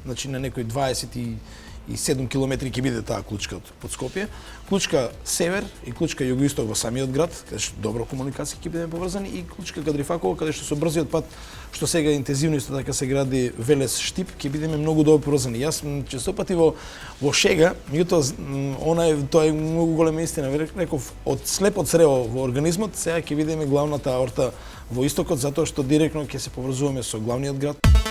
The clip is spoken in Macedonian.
значи на некои 27 километри ќе биде таа клучка под Скопје. Клучка север и клучка југоисток во самиот град, каде што добро комуникација ќе бидеме поврзани, и клучка Кадрифаково, каде што со брзиот пат што сега интензивно исто така се гради Велес Штип, ќе бидеме многу добро поврзани. Јас честопати во шега, меѓутоа тоа е многу голема истина, реков, од слепот црево во организмот, сега ќе бидеме главната аорта во истокот, затоа што директно ќе се поврзуваме со главниот град.